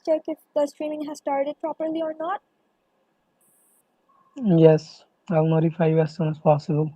check if the streaming has started properly or not? Yes, I'll notify you as soon as possible.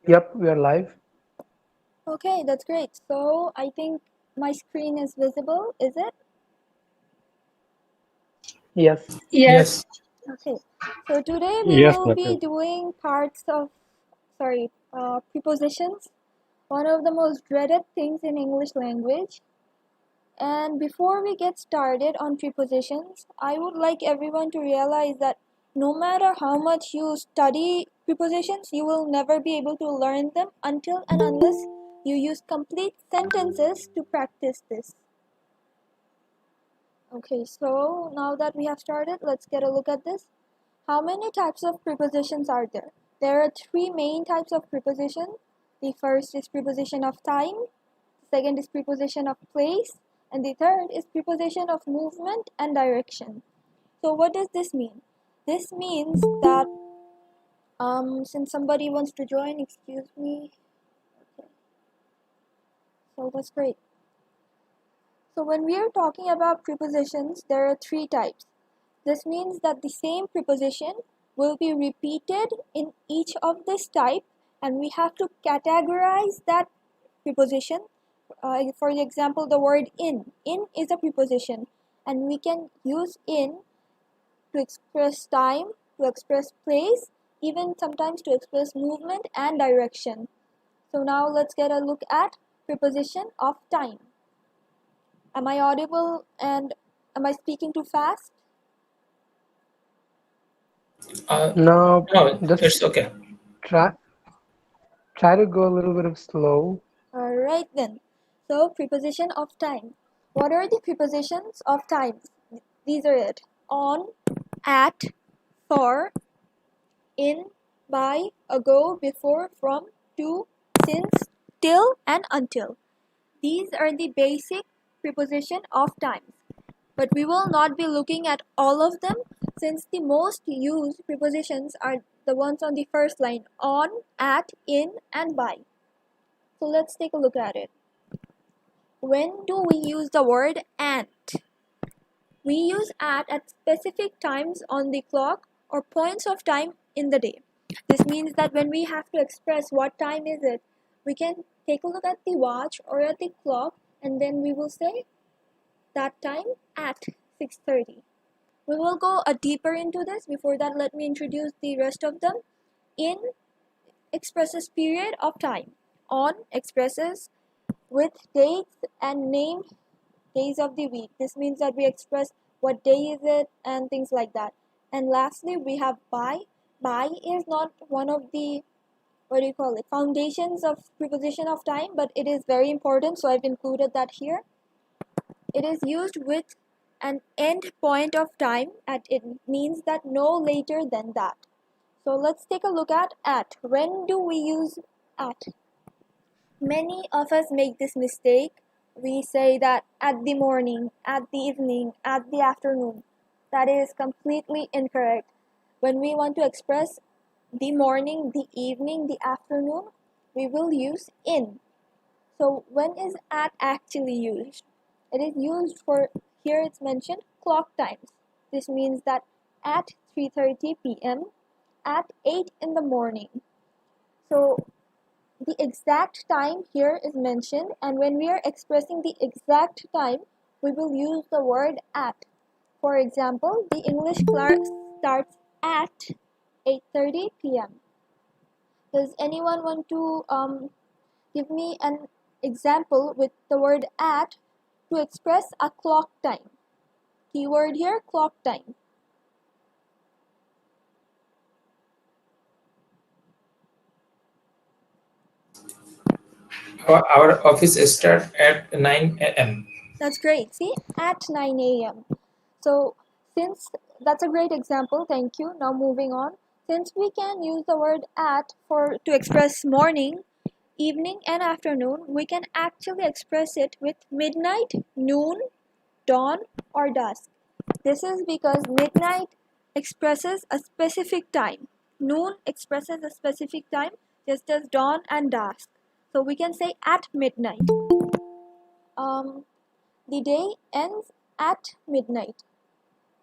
Yep, we are live. Okay, that's great. So I think my screen is visible, is it? Yes. Yes. Okay. So today we Yes, will be Nikhil. doing prepositions, one of the most dreaded things in English language. And before we get started on prepositions, I would like everyone to realize that no matter how much you study prepositions, you will never be able to learn them until and unless you use complete sentences to practice this. Okay, so now that we have started, let's get a look at this. How many types of prepositions are there? There are three main types of preposition. The first is preposition of time, the second is preposition of place, and the third is preposition of movement and direction. So what does this mean? This means that since somebody wants to join, excuse me. Okay. So that's great. So when we are talking about prepositions, there are three types. This means that the same preposition will be repeated in each of this type, and we have to categorize that preposition. For example, the word in. In is a preposition, and we can use in to express time, to express place, even sometimes to express movement and direction. So now let's get a look at preposition of time. Am I audible and am I speaking too fast? No, No, just it's okay. try try to go a little bit of slow. Alright then. So preposition of time. What are the prepositions of time? These are it. On, at, for, in, by, ago, before, from, to, since, till, and until. These are the basic preposition of times. But we will not be looking at all of them since the most used prepositions are the ones on the first line: on, at, in, and by. So let's take a look at it. When do we use the word at? We use at specific times on the clock or points of time in the day. This means that when we have to express what time is it, we can take a look at the watch or at the clock and then we will say that time at 6:30. We will go deeper into this. Before that, let me introduce the rest of them. In expresses period of time. On expresses with dates and name days of the week. This means that we express what day is it and things like that. And lastly, we have by. By is not one of the foundations of preposition of time, but it is very important, so I've included that here. It is used with an end point of time at it means that no later than that. So let's take a look at. When do we use at? Many of us make this mistake. We say that at the morning, at the evening, at the afternoon. That is completely incorrect. When we want to express the morning, the evening, the afternoon, we will use in. So when is at actually used? It is used for, here it's mentioned, clock times. This means that at 3:30 p.m., at 8 in the morning. So the exact time here is mentioned, and when we are expressing the exact time, we will use the word at. For example, the English class starts at 8:30 p.m. Does anyone want to give me an example with the word at to express a clock time? Keyword here, clock time. Our office start at 9 a.m. That's great. See, at 9 a.m. So, since that's a great example, thank you. Now, moving on. Since we can use the word at for to express morning, evening, and afternoon, we can actually express it with midnight, noon, dawn, or dusk. This is because midnight expresses a specific time, noon expresses a specific time, just as dawn and dusk. So we can say at midnight. Um, the day ends at midnight,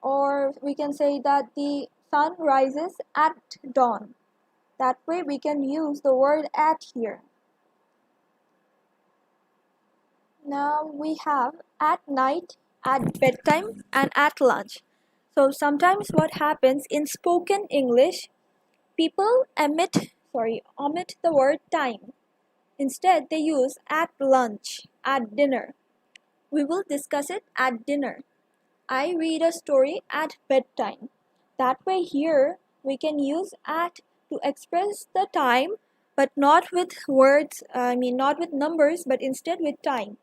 or we can say that the sun rises at dawn. That way we can use the word at here. Now we have at night, at bedtime, and at lunch. So sometimes what happens in spoken English, people omit the word time. Instead, they use at lunch, at dinner. We will discuss it at dinner. I read a story at bedtime. That way here we can use at to express the time, but not with words, not with numbers, but instead with time.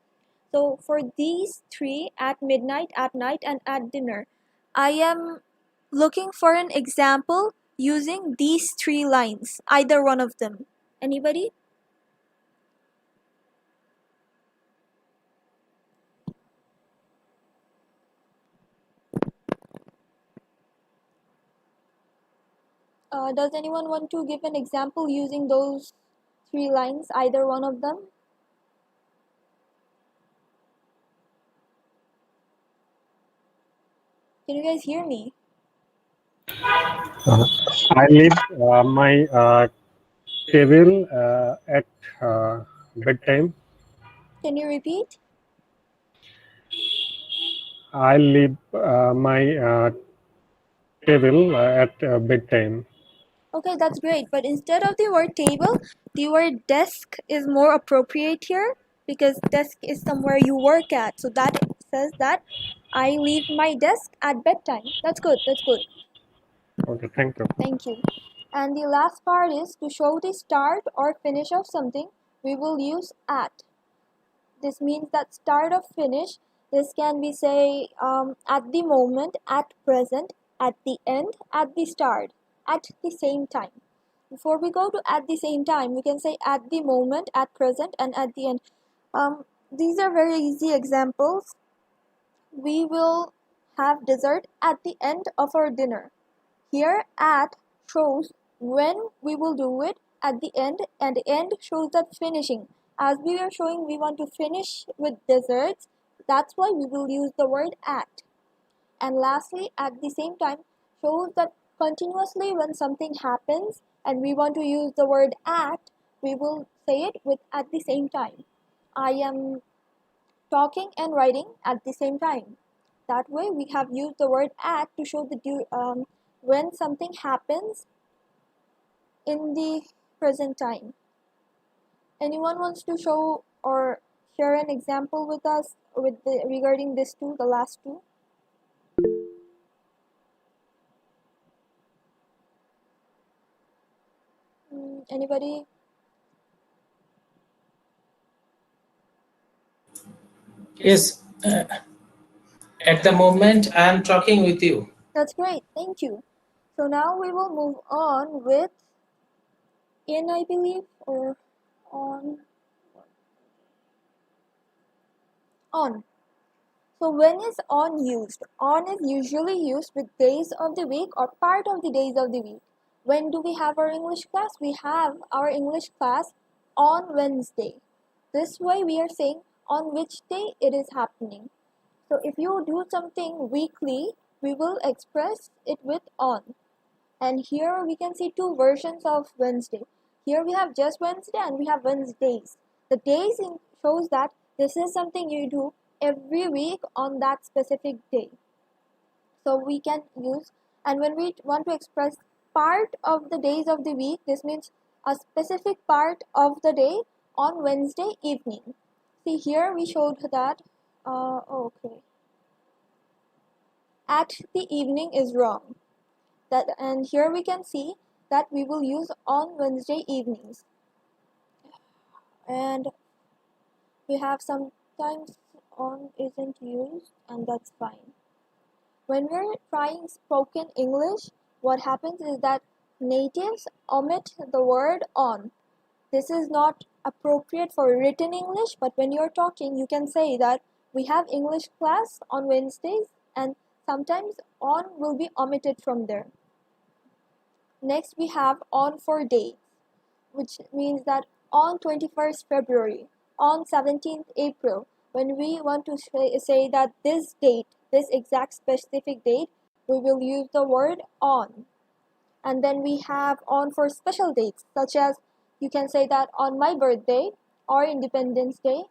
So for these three, at midnight, at night, and at dinner, I am looking for an example using these three lines, either one of them. Anybody? Does anyone want to give an example using those three lines, either one of them? Can you guys hear me? I leave my table at bedtime. Can you repeat? I leave my table at bedtime. Okay, that's great. But instead of the word table, the word desk is more appropriate here because desk is somewhere you work at. So that says that I leave my desk at bedtime. That's good. That's good. Okay, thank you. Thank you. And the last part is to show the start or finish of something, we will use at. This means that start or finish. This can be say at the moment, at present, at the end, at the start, at the same time. Before we go to at the same time, we can say at the moment, at present, and at the end. These are very easy examples. We will have dessert at the end of our dinner. Here at shows when we will do it at the end, and the end shows that finishing. As we are showing we want to finish with desserts, that's why we will use the word at. And lastly, at the same time shows that continuously when something happens and we want to use the word at, we will say it with at the same time. I am talking and writing at the same time. That way we have used the word at to show the when something happens in the present time. Anyone wants to show or share an example with us regarding this two, the last two? Anybody? Yes, at the moment I am talking with you. That's great, thank you. So now we will move on with in, I believe, or on. On. So when is on used? On is usually used with days of the week or part of the days of the week. When do we have our English class? We have our English class on Wednesday. This way we are saying on which day it is happening. So if you do something weekly, we will express it with on. And here we can see two versions of Wednesday. Here we have just Wednesday and we have Wednesdays. The days shows that this is something you do every week on that specific day. So we can use, and when we want to express part of the days of the week, this means a specific part of the day on Wednesday evening. See here we showed that, okay, at the evening is wrong. And here we can see that we will use on Wednesday evenings. And we have sometimes on isn't used, and that's fine. When we're trying spoken English, what happens is that natives omit the word on. This is not appropriate for written English, but when you're talking, you can say that we have English class on Wednesdays, and sometimes on will be omitted from there. Next, we have on for dates, which means that on 21st February, on 17th April, when we want to say that this date, this exact specific date, we will use the word on. And then we have on for special dates, such as you can say that on my birthday or Independence Day.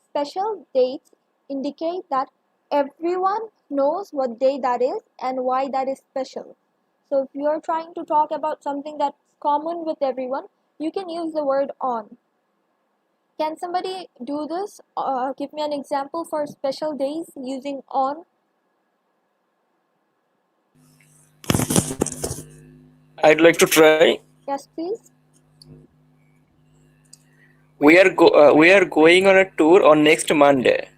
Special dates indicate that everyone knows what day that is and why that is special. So if you're trying to talk about something that's common with everyone, you can use the word on. Can somebody do this? Give me an example for special days using on. I'd like to try. Yes, please. We are going on a tour on next Monday.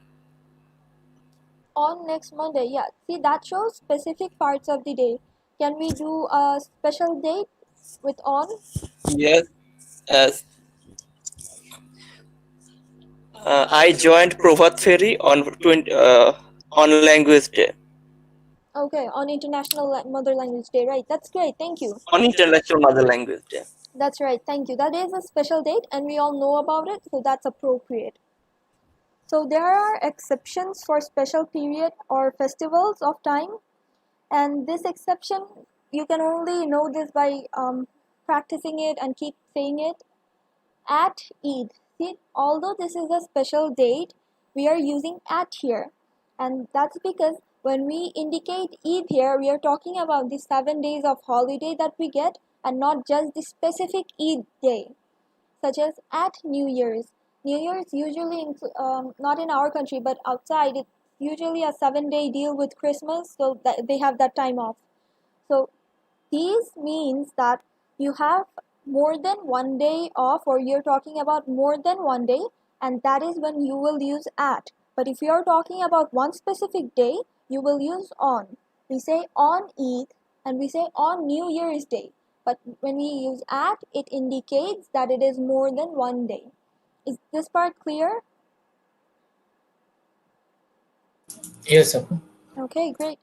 On next Monday, yeah. See, that shows specific parts of the day. Can we do a special date with on? Yes. As I joined Provat Ferry on Language Day. Okay, on International Mother Language Day, right? That's great, thank you. On International Mother Language Day. That's right, thank you. That is a special date and we all know about it, so that's appropriate. So there are exceptions for special period or festivals of time, and this exception, you can only know this by practicing it and keep saying it. At Eid. See, although this is a special date, we are using at here. And that's because when we indicate Eid here, we are talking about the 7 days of holiday that we get and not just the specific Eid day, such as at New Year's. New Year's usually, not in our country, but outside, it's usually a 7-day deal with Christmas, so that they have that time off. So these means that you have more than one day off, or you're talking about more than one day, and that is when you will use at. But if you're talking about one specific day, you will use on. We say on Eid and we say on New Year's Day. But when we use at, it indicates that it is more than one day. Is this part clear? Yes, Apu. Okay, great.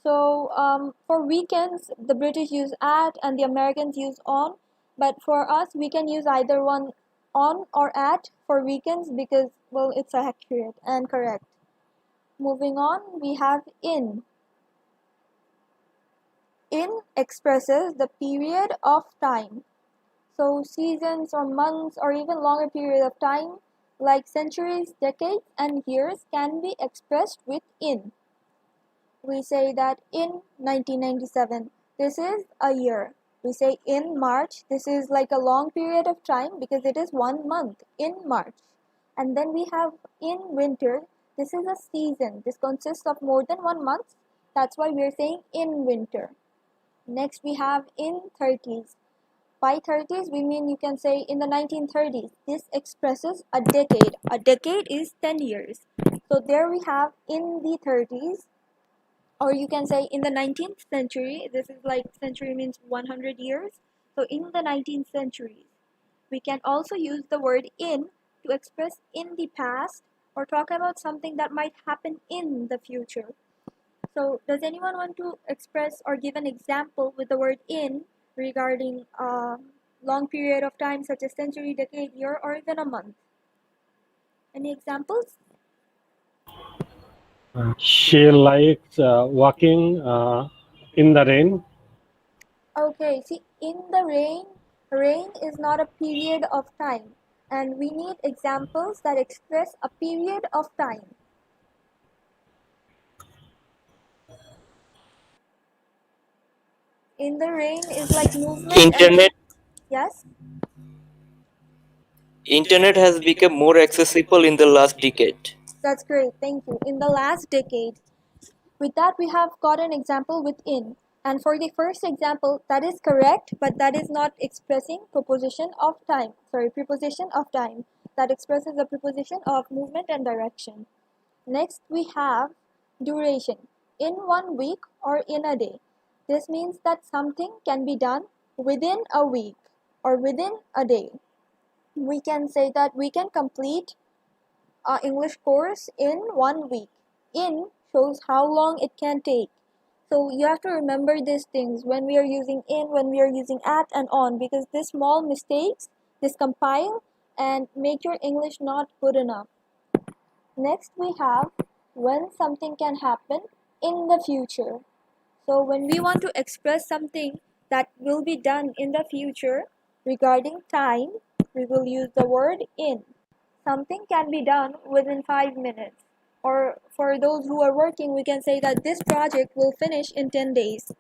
So for weekends, the British use at and the Americans use on. But for us, we can use either one, on or at, for weekends because, well, it's accurate and correct. Moving on, we have in. In expresses the period of time. So seasons or months or even longer period of time like centuries, decades, and years can be expressed with in. We say that in 1997, this is a year. We say in March, this is like a long period of time because it is 1 month, in March. And then we have in winter, this is a season. This consists of more than 1 month. That's why we're saying in winter. Next we have in 30s. By 30s, we mean you can say in the 1930s. This expresses a decade. A decade is 10 years. So there we have in the 30s. Or you can say in the 19th century. This is like century means 100 years. So in the 19th century. We can also use the word in to express in the past or talk about something that might happen in the future. So does anyone want to express or give an example with the word in regarding a long period of time such as century, decade, year, or even a month? Any examples? She likes walking in the rain. Okay, see, in the rain is not a period of time, and we need examples that express a period of time. In the rain is like movement. Internet. Yes? Internet has become more accessible in the last decade. That's great, thank you. In the last decade. With that, we have got an example with in. And for the first example, that is correct, but that is not expressing preposition of time. that expresses the preposition of movement and direction. Next, we have duration, in 1 week or in a day. This means that something can be done within a week or within a day. We can say that we can complete our English course in 1 week. In shows how long it can take. So you have to remember these things when we are using in, when we are using at and on, because these small mistakes, this compile and make your English not good enough. Next, we have when something can happen in the future. So when we want to express something that will be done in the future regarding time, we will use the word in. Something can be done within 5 minutes. Or for those who are working, we can say that this project will finish in 10 days.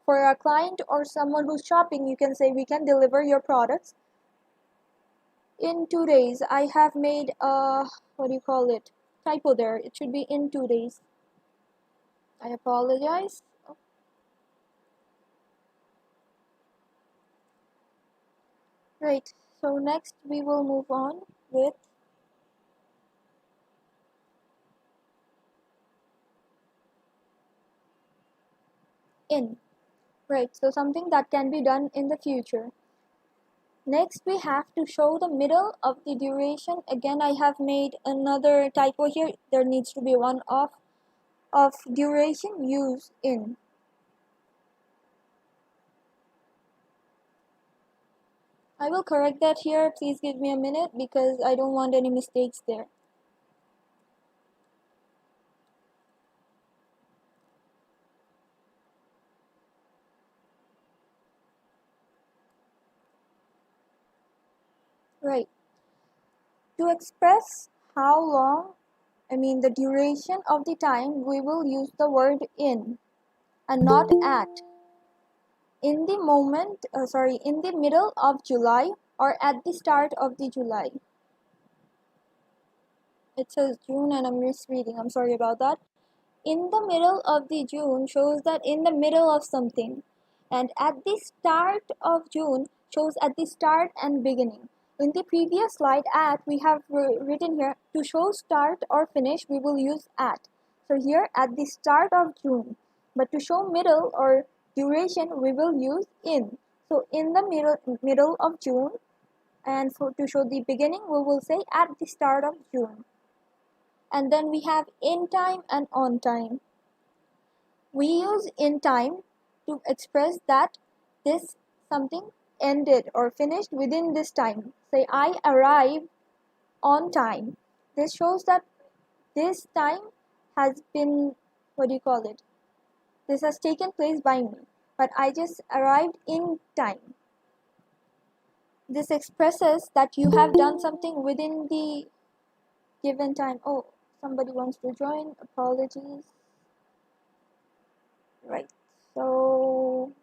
For a client or someone who's shopping, you can say we can deliver your products in 2 days. I have made a, typo there. It should be in 2 days. I apologize. Right, so next we will move on with in. Right, so something that can be done in the future. Next, we have to show the middle of the duration. Again, I have made another typo here. There needs to be one of duration, use in. I will correct that here. Please give me a minute because I don't want any mistakes there. Right. To express how long, the duration of the time, we will use the word in and not at. In the in the middle of July or at the start of the July. It says June and I'm misreading. I'm sorry about that. In the middle of the June shows that in the middle of something. And at the start of June shows at the start and beginning. In the previous slide, at, we have written here, to show start or finish, we will use at. So here, at the start of June. But to show middle or duration, we will use in. So in the middle of June, and to show the beginning, we will say at the start of June. And then we have in time and on time. We use in time to express that this something ended or finished within this time. Say, I arrived on time. This shows that this time has been, this has taken place by me, but I just arrived in time. This expresses that you have done something within the given time. Oh, somebody wants to join. Apologies. Right. So,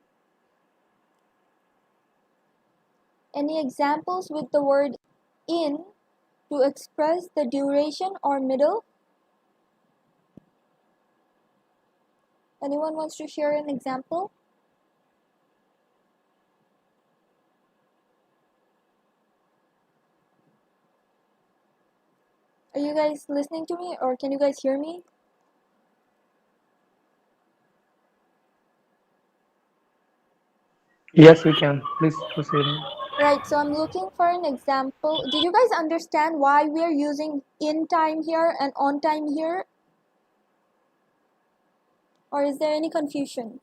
any examples with the word in to express the duration or middle? Anyone wants to share an example? Are you guys listening to me or can you guys hear me? Yes, we can. Please proceed. Right, so I'm looking for an example. Did you guys understand why we are using in time here and on time here? Or is there any confusion?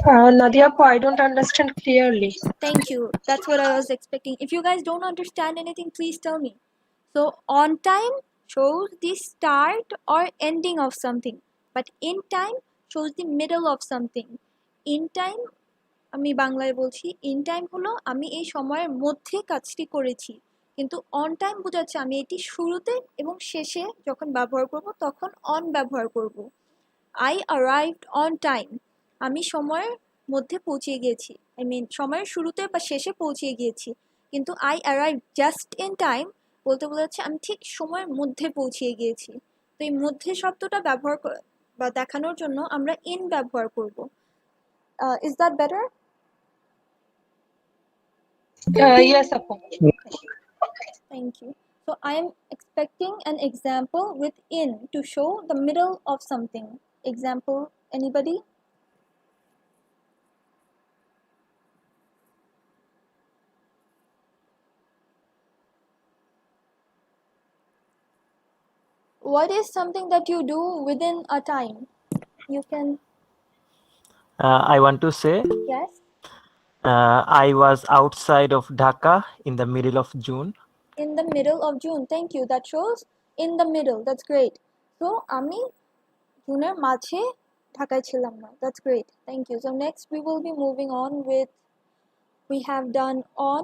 Nadia, I don't understand clearly. Thank you. That's what I was expecting. If you guys don't understand anything, please tell me. So on time shows the start or ending of something, but in time shows the middle of something. In time, আমি বাংলায় বলছি, in time হলো আমি এই সময়ের মধ্যে কাজটি করেছি, কিন্তু অন টাইম বোঝাচ্ছে আমি এটি শুরুতে এবং শেষে যখন ব্যবহার করব তখন অন ব্যবহার করব। আই অ্যারাইভড অন টাইম, আমি সময়ের মধ্যে পৌঁছে গিয়েছি, সময়ের শুরুতে বা শেষে পৌঁছে গিয়েছি, কিন্তু I arrive just in time বলতে বোঝাচ্ছে আমি ঠিক সময়ের মধ্যে পৌঁছে গিয়েছি। তো এই মধ্যে শব্দটা ব্যবহার বা দেখানোর জন্য আমরা ইন ব্যবহার করব। Is that better? Yes, Apu. Thank you. So I am expecting an example with in to show the middle of something. Example, anybody? What is something that you do within a time? You can, I want to say yes, I was outside of Dhaka in the middle of June. in the middle of June. Thank you. That shows in the middle. That's great. So আমি জুনের মাঝে ঢাকায় ছিলাম না. That's great. Thank you. So next we will be moving on with, we have done on.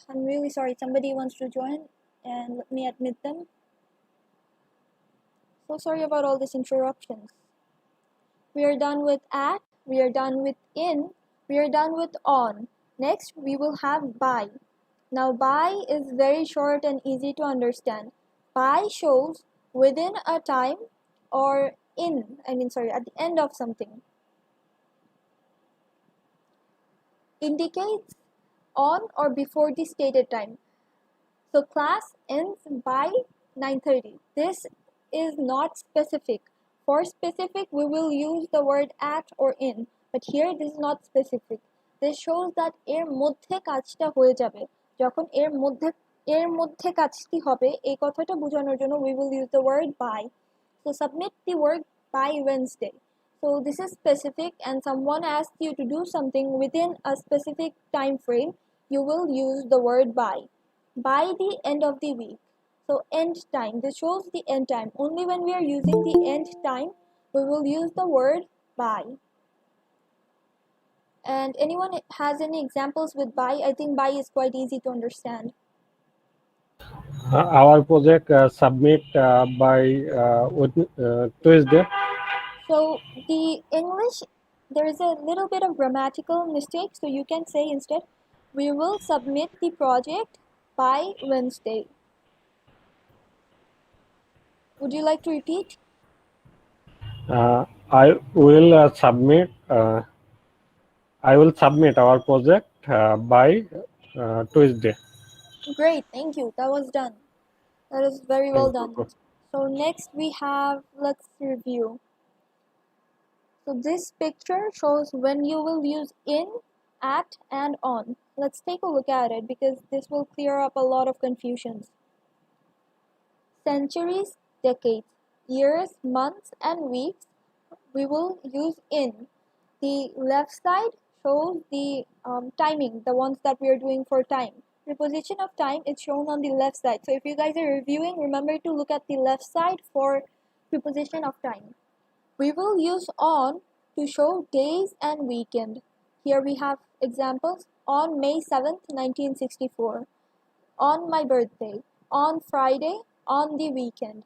I'm really sorry. Somebody wants to join and let me admit them. So sorry about all these interruptions. We are done with at, we are done with in, we are done with on. Next, we will have by. Now, by is very short and easy to understand. By shows within a time or at the end of something. Indicates on or before the stated time. So class ends by 9:30. This is not specific. For specific, we will use the word at or in, but here this is not specific. This shows that এর মধ্যে কাজটা হয়ে যাবে। যখন এর মধ্যে কাজটি হবে এই কথাটা বোঝানোর জন্য we will use the word by. So submit the word by Wednesday. So this is specific, and someone asks you to do something within a specific time frame, you will use the word by the end of the week. So end time, this shows the end time. Only when we are using the end time, we will use the word by. And anyone has any examples with by? I think by is quite easy to understand. Our project submit by Tuesday. So the English, there is a little bit of grammatical mistake, so you can say instead, we will submit the project by Wednesday. Would you like to repeat? I will submit our project by Tuesday. Great, thank you. That was done. That is very well done. So next we have, let's review. So this picture shows when you will use in, at, and on. Let's take a look at it because this will clear up a lot of confusions. Centuries, decades, years, months, and weeks, we will use in. The left side shows the timing, the ones that we are doing for time. Preposition of time is shown on the left side. So if you guys are reviewing, remember to look at the left side for preposition of time. We will use on to show days and weekend. Here we have examples. On May 7th, 1964. On my birthday. On Friday. On the weekend.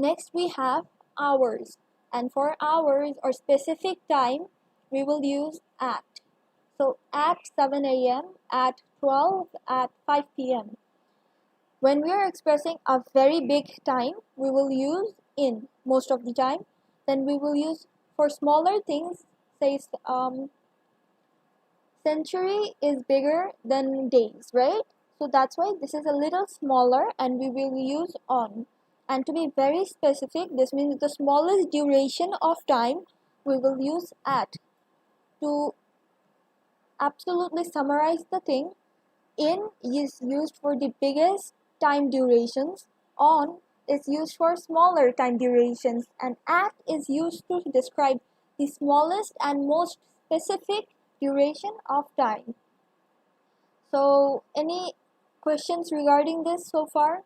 Next we have hours. And for hours or specific time, we will use at. So at 7 a.m., at 12, at 5 p.m. When we are expressing a very big time, we will use in most of the time. Then we will use for smaller things, say century is bigger than days, right? So that's why this is a little smaller and we will use on. And to be very specific, this means the smallest duration of time, we will use at. To absolutely summarize the thing, in is used for the biggest time durations, on is used for smaller time durations, and at is used to describe the smallest and most specific duration of time. So any questions regarding this so far?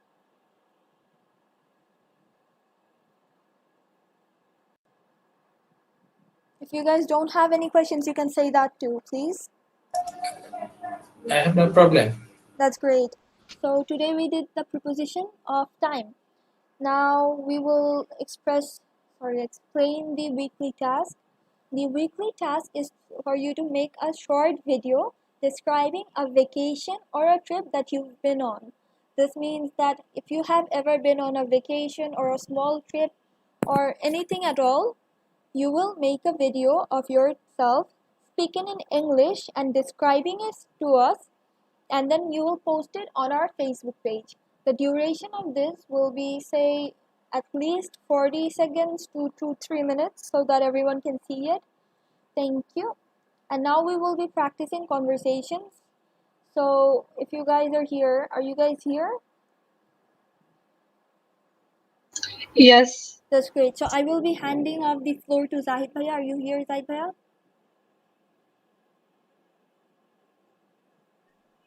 If you guys don't have any questions, you can say that too, please. I have no problem. That's great. So today we did the preposition of time. Now we will explain the weekly task. The weekly task is for you to make a short video describing a vacation or a trip that you've been on. This means that if you have ever been on a vacation or a small trip or anything at all, you will make a video of yourself speaking in English and describing it to us, and then you will post it on our Facebook page. The duration of this will be, say, at least 40 seconds to 2-3 minutes so that everyone can see it. Thank you. And now we will be practicing conversations. So if you guys are here, are you guys here? Yes. That's great. So I will be handing off the floor to Zahid Bhaiya. Are you here, Zahid Bhaiya?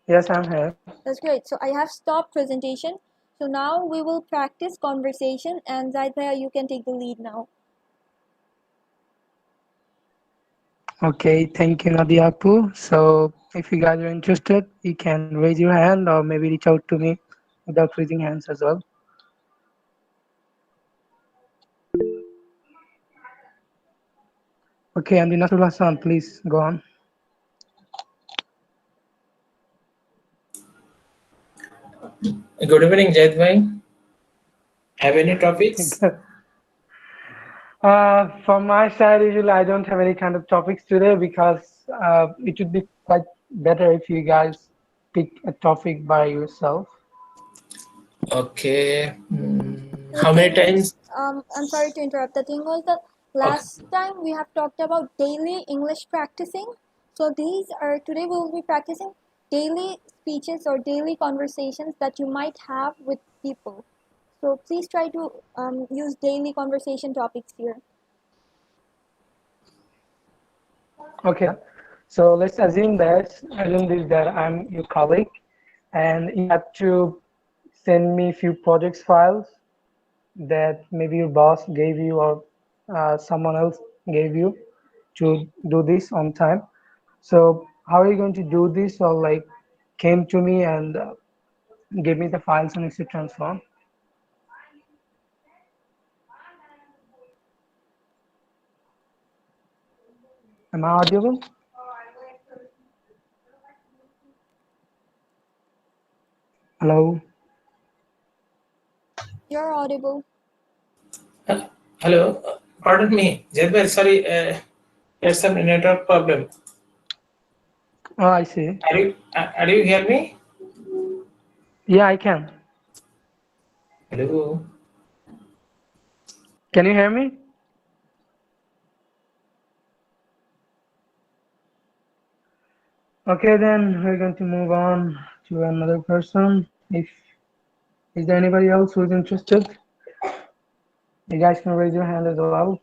Yes, I'm here. That's great. So I have stopped presentation. So now we will practice conversation, and Zahid Bhaiya, you can take the lead now. Okay, thank you, Nadiapu. So if you guys are interested, you can raise your hand or maybe reach out to me without raising hands as well. Okay, and Nasrullah Hassan, please go on. Good evening, Jayad bhai. Have any topics? From my side, usually I don't have any kind of topics today because it would be quite better if you guys pick a topic by yourself. Okay. How many times? I'm sorry to interrupt. The thing was that last time we have talked about daily English practicing. So today we will be practicing daily speeches or daily conversations that you might have with people. So please try to use daily conversation topics here. Okay, so let's assume this that I'm your colleague and you have to send me a few projects files that maybe your boss gave you or someone else gave you to do this on time. So how are you going to do this, or like came to me and give me the files and etc. and so on? Am I audible? Hello? You're audible. Hello. Pardon me, Jayad bhai. Sorry, there's some network problem. Oh, I see. Are you hear me? Yeah, I can. Hello. Can you hear me? Okay, then we're going to move on to another person. Is there anybody else who's interested? You guys can raise your hand as well.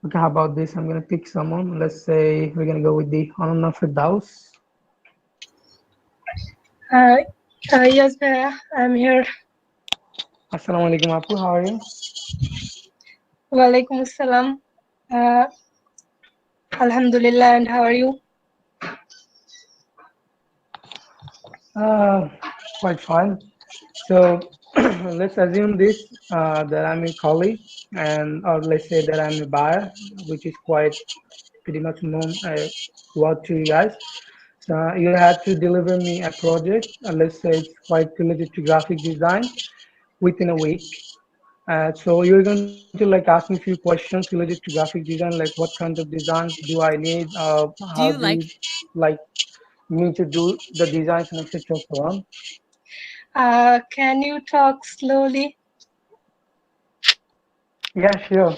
Okay, how about this? I'm gonna pick someone. Let's say we're gonna go with the Anna Firdaus. Yes, I'm here. Assalamu alaikum, Apu. How are you? Walaikum assalam. Alhamdulillah, and how are you? Quite fine. So let's assume this that I'm a colleague, or let's say that I'm a buyer, which is quite pretty much known word to you guys. So you had to deliver me a project. Let's say it's quite related to graphic design within a week. So you're going to like ask me a few questions related to graphic design, like what kind of designs do I need? How do you like me to do the designs and etc. so on? Can you talk slowly? Yeah, sure.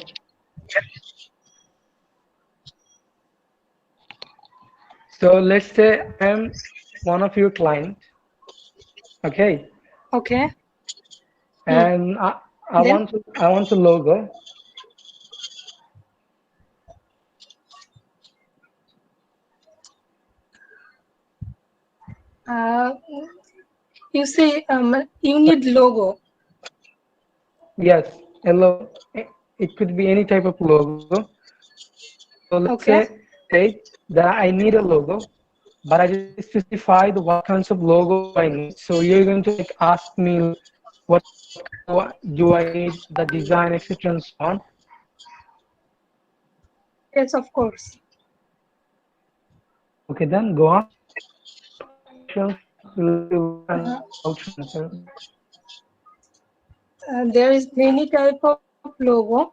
So let's say I'm one of your clients, okay? Okay. And I Then? want a logo. You say you need logo. Yes, a logo. It could be any type of logo. So let's Okay. say that I need a logo, but I just specified what kinds of logo do I need. So you're going to like ask me like, what kind of logo do I need, the design, etc. and so on. Yes, of course. Okay, then go on. What kind of questions related to logo and how to answer? there is many type of logo.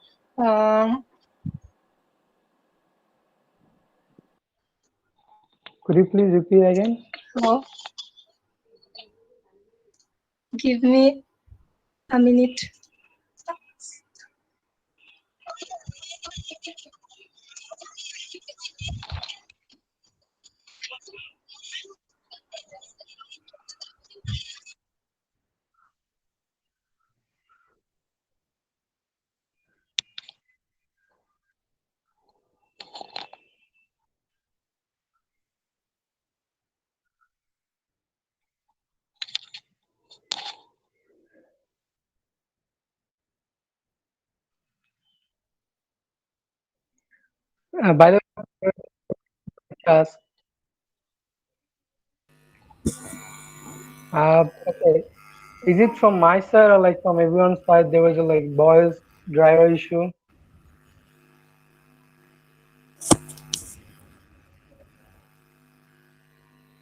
Could you please repeat again? So give me a minute. By the way, ask, okay, is it from my side or like from everyone's side? There was a like boys driver issue.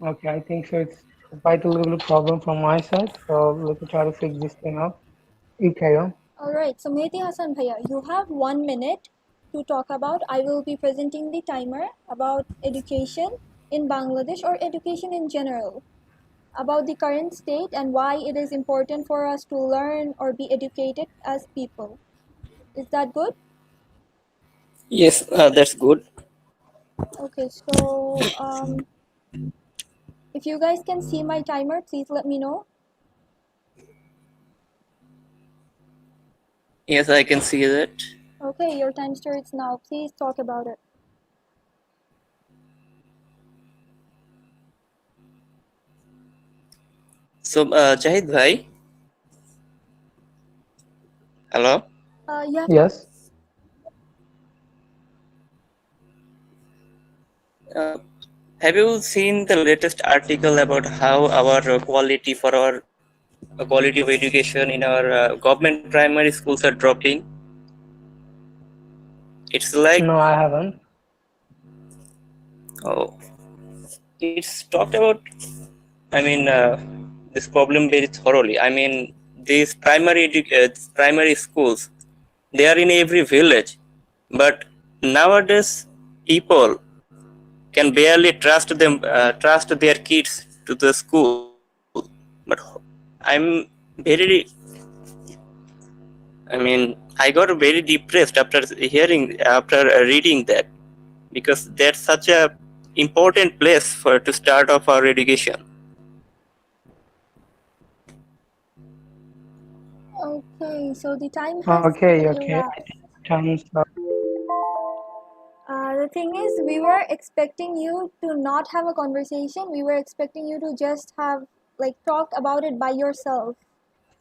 Okay, I think so. It's quite a little problem from my side. So let me try to fix this thing up. You carry on. Alright, so Mehdi Hassan Bhaiya, you have 1 minute to talk about. I will be presenting the timer about education in Bangladesh or education in general, about the current state and why it is important for us to learn or be educated as people. Is that good? Yes, that's good. Okay, so if you guys can see my timer, please let me know. Yes, I can see that. Okay, your time starts now. Please talk about it. So, Jahid bhai, hello. Yeah. Yes. Uh, have you seen the latest article about how our quality for our quality of education in our government primary schools are dropping? It's like, No, I haven't. oh, it's talked about. I mean, this problem very thoroughly. I mean, these primary schools, they are in every village, but nowadays people can barely trust their kids to the school. But I'm very, I mean, I got very depressed after reading that, because that's such a important place for to start off our education. Okay, so the time has Okay, okay. I elapsed. think time's up. The thing is, we were expecting you to not have a conversation. We were expecting you to just have, like, talk about it by yourself.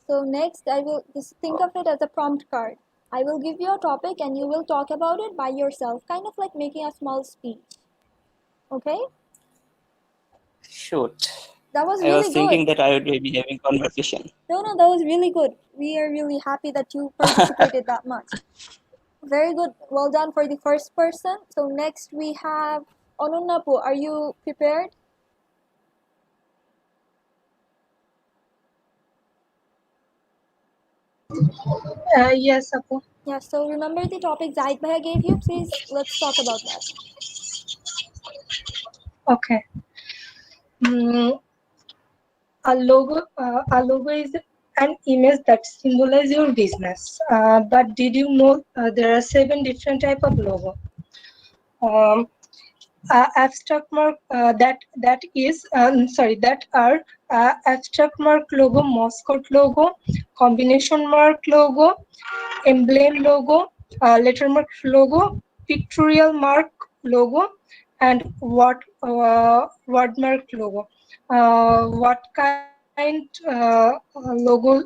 So next, I will just think of it as a prompt card. I will give you a topic and you will talk about it by yourself, kind of like making a small speech. Okay? Shoot. That was I was really thinking good. that I would be having conversation. No, that was really good. We are really happy that you participated that much. Very good. Well done for the first person. So next we have Onunapu. Are you prepared? Yes, Apu. Yeah, so remember the topic Zahid Bhaiya gave you? Please, let's talk about that. Okay. Mm, a logo is an image that symbolizes your business. But did you know there are 7 different type of logo? Um, abstract mark that are abstract mark logo, mascot logo, combination mark logo, emblem logo, lettermark logo, pictorial mark logo, and wordmark logo. What kind logo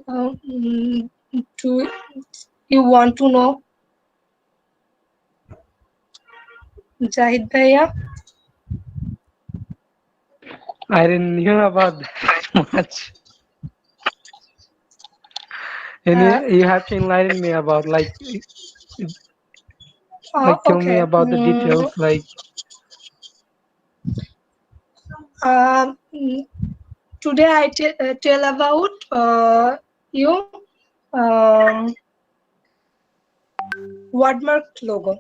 do you want to know, Jahid Bhaiya? I didn't hear about that much. And Uh, you have to enlighten me about tell me okay. about the details. Like, Um, Today I tell about you Um, Wordmark logo.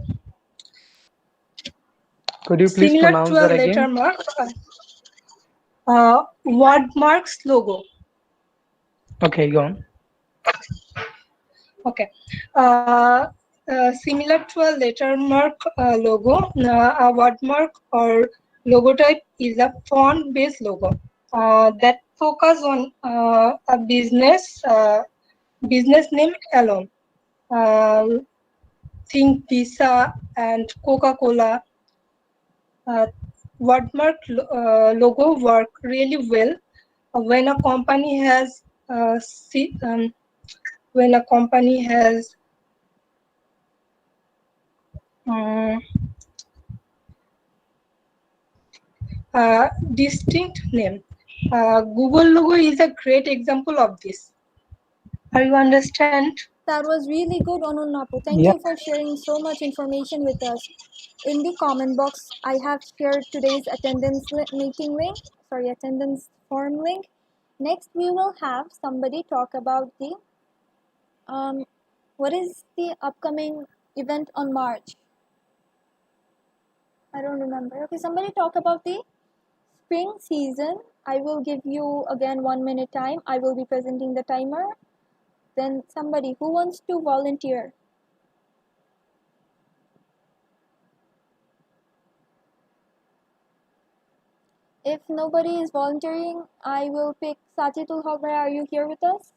Could you please Similar pronounce to a that again? lettermark, Wordmark's logo. Okay, go on. Okay. Similar to a lettermark logo, a wordmark or logotype is a font-based logo that focus on a business name alone. Think Visa and Coca-Cola. Wordmark logo work really well when a company has when a company has distinct name. Google logo is a great example of this. Are you understand? That was really good, Onunapu. Thank Yeah. you for sharing so much information with us. In the comment box, I have shared today's attendance form link. Next, we will have somebody talk about the what is the upcoming event on March? I don't remember. Okay, somebody talk about the spring season. I will give you again 1 minute time. I will be presenting the timer. Then somebody who wants to volunteer. If nobody is volunteering, I will pick Sachitul Hogre. Are you here with us?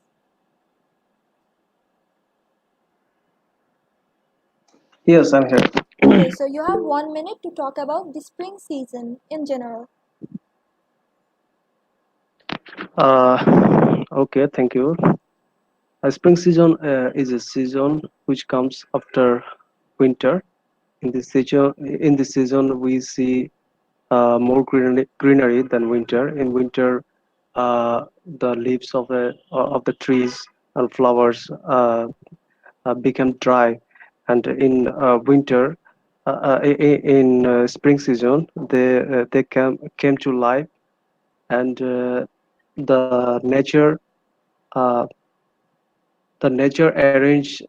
Yes, I'm here. Okay, so you have 1 minute to talk about the spring season in general. Okay, thank you. Spring season is a season which comes after winter. In this season, we see more greenery than winter. In winter, the leaves of the trees and flowers become dry, and in winter, in spring season, they came to life, and the nature uh, the nature arrange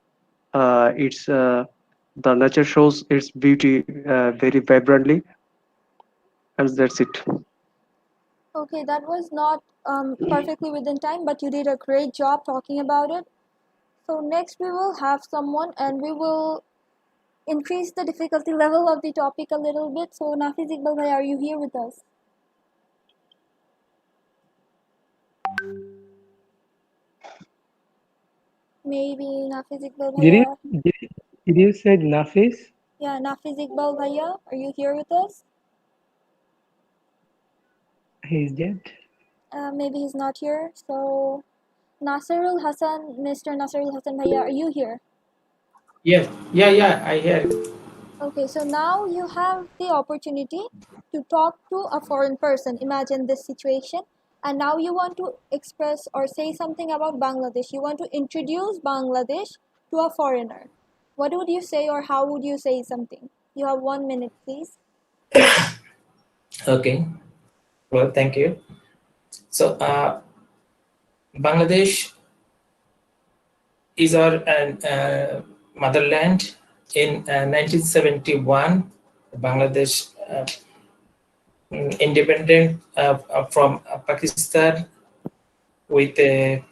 its the nature shows its beauty very vibrantly, and that's it. Okay, that was not perfectly within time, but you did a great job talking about it. So next we will have someone and we will increase the difficulty level of the topic a little bit. So Nafiz Iqbal bhai, are you here with us? Maybe Nafiz Iqbal Did you bhaiya. did you say Nafis? Yeah, Nafiz Iqbal bhaiya, are you here with us? He's dead. Maybe he's not here. So Nasirul Hassan, Mr. Nasirul Hassan bhaiya, are you here? Yeah, I hear it. Okay, so now you have the opportunity to talk to a foreign person. Imagine this situation. And now you want to express or say something about Bangladesh. You want to introduce Bangladesh to a foreigner. What would you say or how would you say something? You have 1 minute, please. Okay. Well, thank you. So, Bangladesh is our motherland. In 1971, Bangladesh independent from Pakistan with a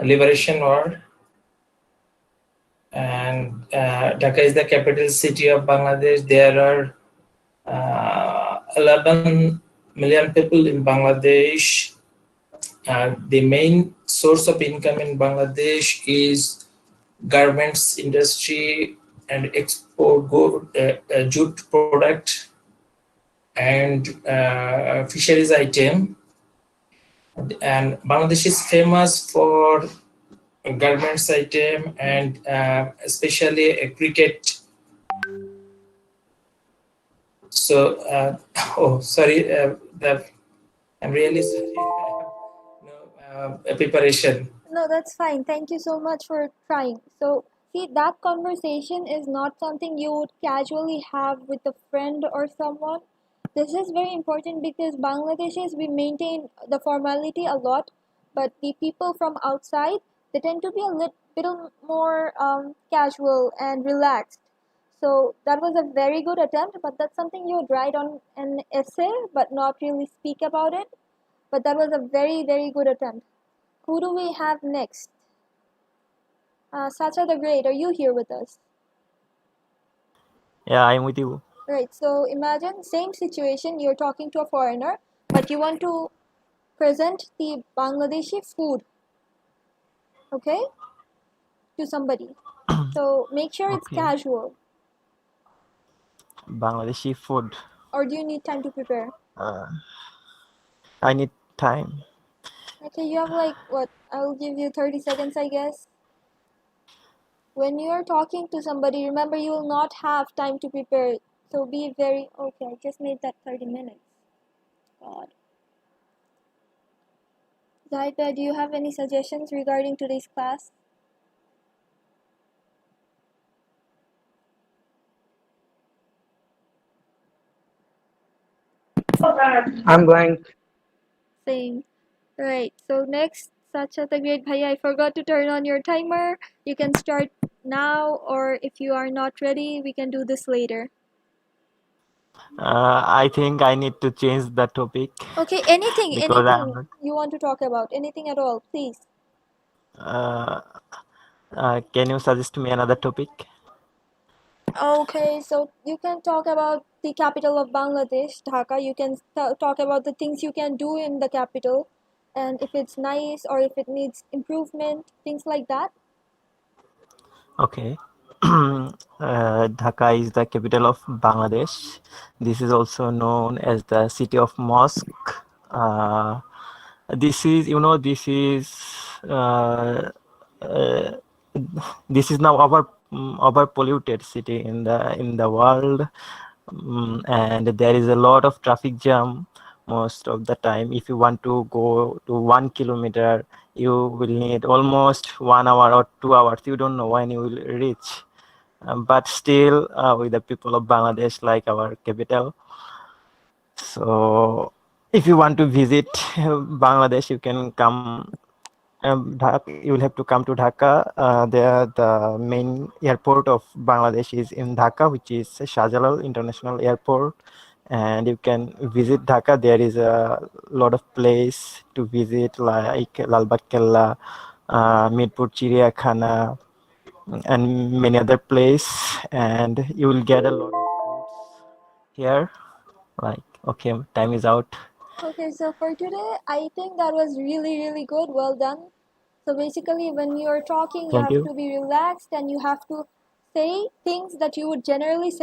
liberation war, and Dhaka is the capital city of Bangladesh. There are 11 million people in Bangladesh. The main source of income in Bangladesh is garments industry and export jute product and fisheries item. And Bangladesh is famous for garments item and especially a cricket. So, oh, sorry, I'm really sorry. No preparation. No, that's fine. Thank you so much for trying. So, see, that conversation is not something you would casually have with a friend or someone. This is very important because Bangladeshis, we maintain the formality a lot, but the people from outside, they tend to be a little more casual and relaxed. So that was a very good attempt, but that's something you would write on an essay, but not really speak about it. But that was a very, very good attempt. Who do we have next? Sacha the Great, are you here with us? Yeah, I'm with you. Right, so imagine same situation, you're talking to a foreigner, but you want to present the Bangladeshi food, okay, to somebody. So make sure it's Okay. casual. Bangladeshi food. Or do you need time to prepare? I need time. Okay, you have like what? I'll give you 30 seconds, I guess. When you are talking to somebody, remember you will not have time to prepare. So be very okay. I just made that 30 minutes. God. Zaiba, do you have any suggestions regarding today's class? I'm blank. Same. Right. So next, Sacha the Great Bhaiya, I forgot to turn on your timer. You can start now, or if you are not ready, we can do this later. I think I need to change the topic. Okay, anything Because I'm you want to talk about, anything at all, please. Can you suggest me another topic? Okay, so you can talk about the capital of Bangladesh, Dhaka. You can talk about the things you can do in the capital, and if it's nice or if it needs improvement, things like that. Okay. Dhaka is the capital of Bangladesh. This is also known as the city of mosque. This is, uh, uh, this is now over polluted city in the world, and there is a lot of traffic jam most of the time. If you want to go to 1 kilometer, you will need almost 1 hour or 2 hours. You don't know when you will reach. But still, with the people of Bangladesh, like our capital. So, if you want to visit Bangladesh, you can come. You will have to come to Dhaka. There, the main airport of Bangladesh is in Dhaka, which is Shah Jalal International Airport, and you can visit Dhaka. There is a lot of place to visit, like Lal Bagh Kella, Mirpur Chiriyakhana, and many other place. And you will get a lot of foods here. Like, okay, time is out. Okay, so for today, I think that was really, really good. Well done. So basically, when you're talking, you Thank have you. to be relaxed and you have to say things that you would generally say